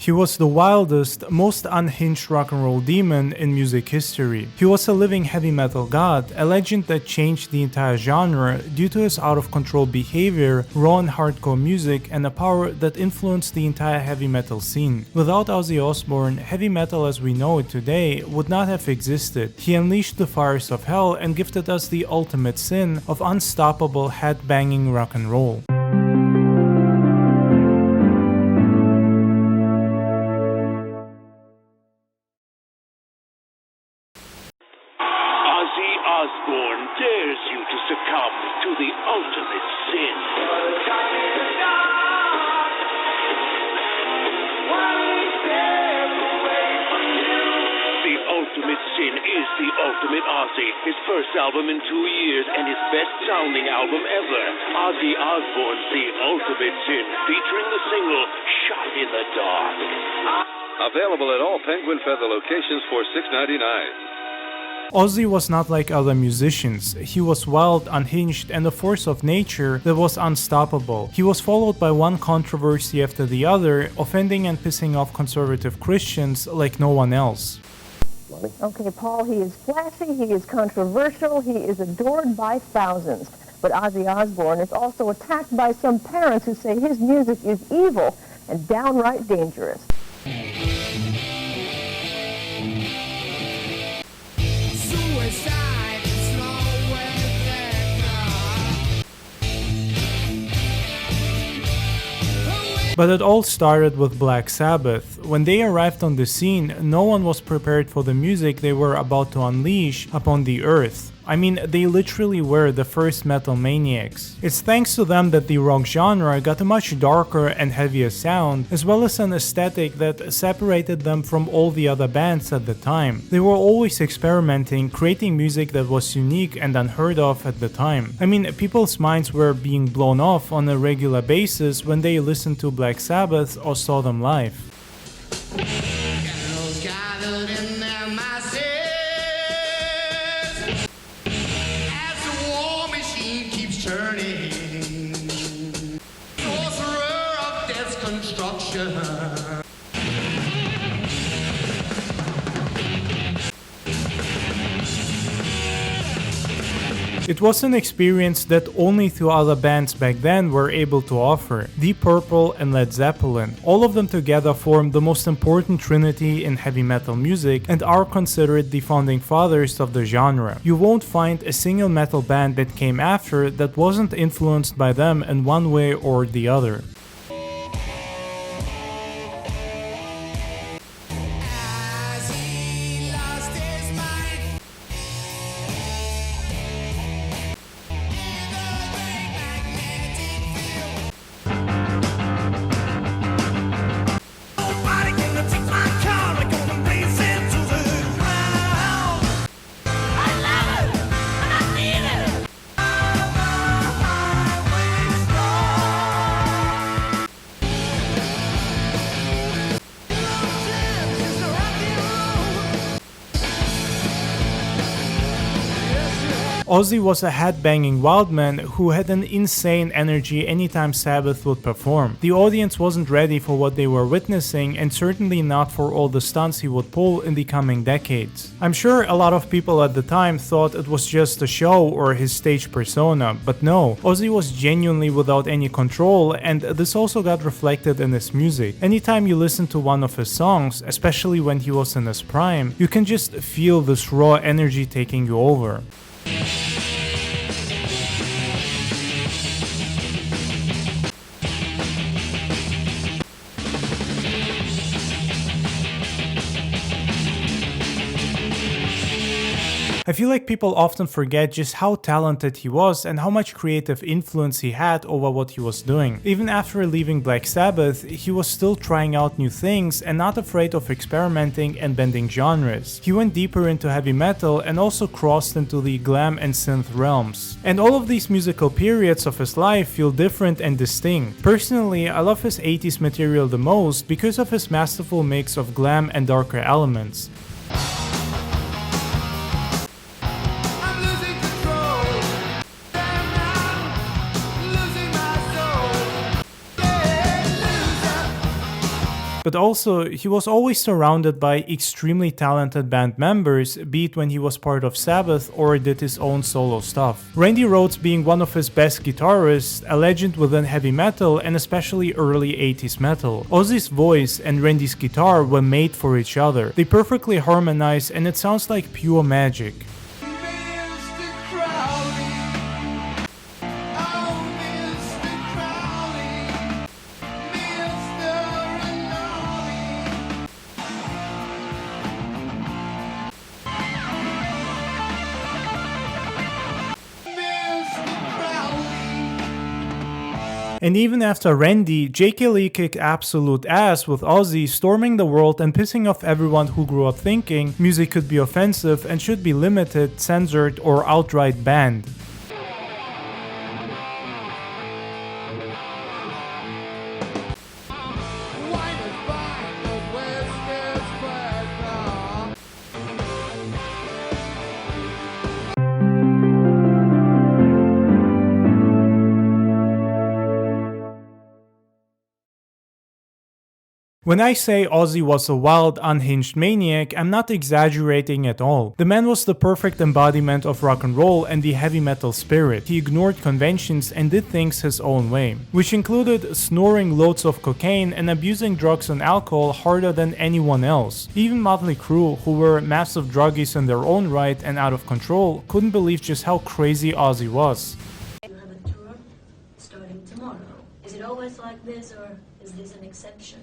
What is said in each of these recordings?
He was the wildest, most unhinged rock and roll demon in music history. He was a living heavy metal god, a legend that changed the entire genre due to his out-of-control behavior, raw and hardcore music, and a power that influenced the entire heavy metal scene. Without Ozzy Osbourne, heavy metal as we know it today would not have existed. He unleashed the fires of hell and gifted us the ultimate sin of unstoppable headbanging rock and roll. Ozzy Osbourne dares you to succumb to the ultimate sin. The ultimate sin is the ultimate Ozzy. His first album in 2 years and his best sounding album ever. Ozzy Osbourne's The Ultimate Sin, featuring the single Shot in the Dark. Available at all Penguin Feather locations for $6.99. Ozzy was not like other musicians. He was wild, unhinged, and a force of nature that was unstoppable. He was followed by one controversy after the other, offending and pissing off conservative Christians like no one else. Okay, Paul, he is flashy, he is controversial, he is adored by thousands. But Ozzy Osbourne is also attacked by some parents who say his music is evil and downright dangerous. But it all started with Black Sabbath. When they arrived on the scene, no one was prepared for the music they were about to unleash upon the earth. I mean, they literally were the first metal maniacs. It's thanks to them that the rock genre got a much darker and heavier sound, as well as an aesthetic that separated them from all the other bands at the time. They were always experimenting, creating music that was unique and unheard of at the time. I mean, people's minds were being blown off on a regular basis when they listened to Black Sabbath or saw them live. It was an experience that only two other bands back then were able to offer, Deep Purple and Led Zeppelin. All of them together formed the most important trinity in heavy metal music and are considered the founding fathers of the genre. You won't find a single metal band that came after that wasn't influenced by them in one way or the other. Ozzy was a headbanging wildman who had an insane energy anytime Sabbath would perform. The audience wasn't ready for what they were witnessing and certainly not for all the stunts he would pull in the coming decades. I'm sure a lot of people at the time thought it was just a show or his stage persona, but no, Ozzy was genuinely without any control, and this also got reflected in his music. Anytime you listen to one of his songs, especially when he was in his prime, you can just feel this raw energy taking you over. I feel like people often forget just how talented he was and how much creative influence he had over what he was doing. Even after leaving Black Sabbath, he was still trying out new things and not afraid of experimenting and bending genres. He went deeper into heavy metal and also crossed into the glam and synth realms. And all of these musical periods of his life feel different and distinct. Personally, I love his 80s material the most because of his masterful mix of glam and darker elements. But also, he was always surrounded by extremely talented band members, be it when he was part of Sabbath or did his own solo stuff. Randy Rhoads being one of his best guitarists, a legend within heavy metal and especially early 80s metal. Ozzy's voice and Randy's guitar were made for each other. They perfectly harmonize and it sounds like pure magic. And even after Randy, J.K. Lee kicked absolute ass with Ozzy storming the world and pissing off everyone who grew up thinking music could be offensive and should be limited, censored, or outright banned. When I say Ozzy was a wild, unhinged maniac, I'm not exaggerating at all. The man was the perfect embodiment of rock and roll and the heavy metal spirit. He ignored conventions and did things his own way, which included snoring loads of cocaine and abusing drugs and alcohol harder than anyone else. Even Motley Crue, who were massive druggies in their own right and out of control, couldn't believe just how crazy Ozzy was. You have a tour starting tomorrow. Is it always like this or is this an exception?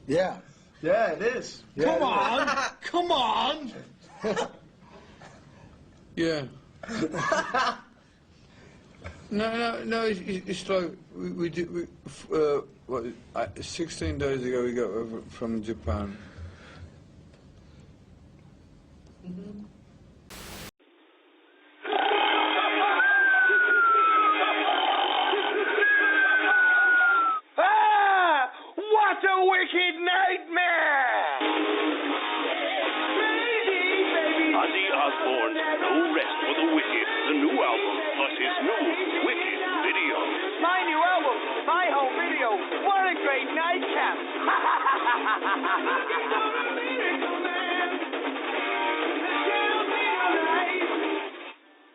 Yeah. Yeah, it is. Yeah, Come on! Yeah. No, it's like, we did, 16 days ago we got over from Japan. Mm-hmm. What a wicked nightmare! Ozzy Osbourne, No Rest for the Wicked, the new album, plus his new Wicked video. My new album, my home video. What a great nightcap!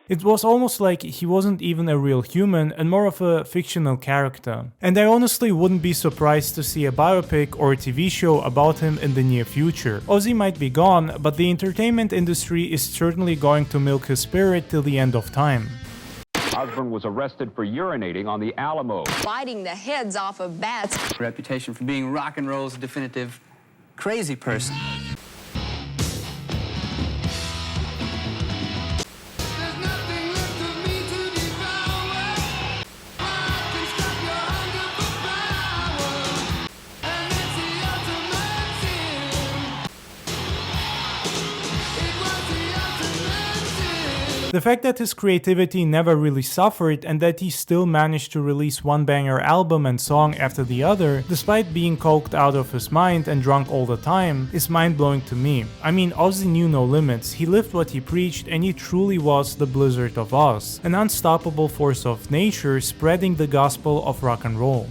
It was almost like he wasn't even a real human and more of a fictional character. And I honestly wouldn't be surprised to see a biopic or a TV show about him in the near future. Ozzy might be gone, but the entertainment industry is certainly going to milk his spirit till the end of time. Osbourne was arrested for urinating on the Alamo. Biting the heads off of bats. Reputation for being rock and roll's definitive crazy person. The fact that his creativity never really suffered and that he still managed to release one banger album and song after the other, despite being coked out of his mind and drunk all the time, is mind-blowing to me. I mean, Ozzy knew no limits, he lived what he preached and he truly was the Blizzard of Oz, an unstoppable force of nature spreading the gospel of rock and roll.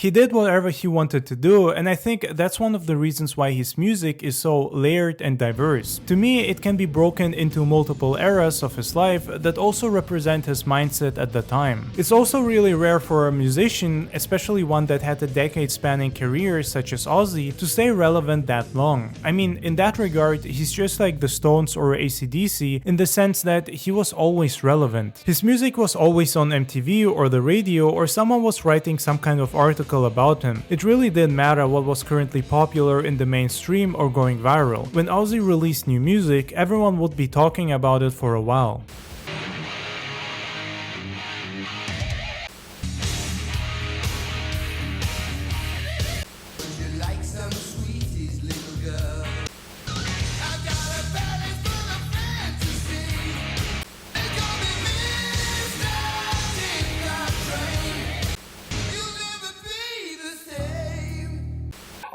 He did whatever he wanted to do, and I think that's one of the reasons why his music is so layered and diverse. To me, it can be broken into multiple eras of his life that also represent his mindset at the time. It's also really rare for a musician, especially one that had a decade-spanning career such as Ozzy, to stay relevant that long. I mean, in that regard, he's just like the Stones or AC/DC in the sense that he was always relevant. His music was always on MTV or the radio, or someone was writing some kind of article about him. It really didn't matter what was currently popular in the mainstream or going viral. When Ozzy released new music, everyone would be talking about it for a while.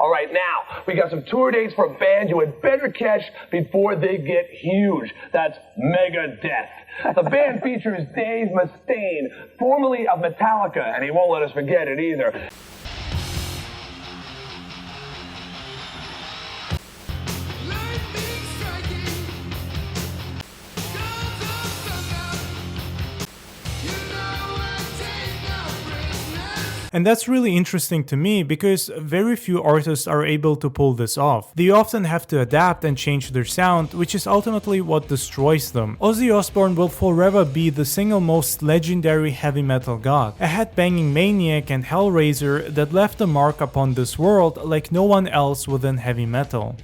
All right, now, we got some tour dates for a band you had better catch before they get huge. That's Megadeth. The band features Dave Mustaine, formerly of Metallica, and he won't let us forget it either. And that's really interesting to me because very few artists are able to pull this off. They often have to adapt and change their sound, which is ultimately what destroys them. Ozzy Osbourne will forever be the single most legendary heavy metal god, a headbanging maniac and hellraiser that left a mark upon this world like no one else within heavy metal.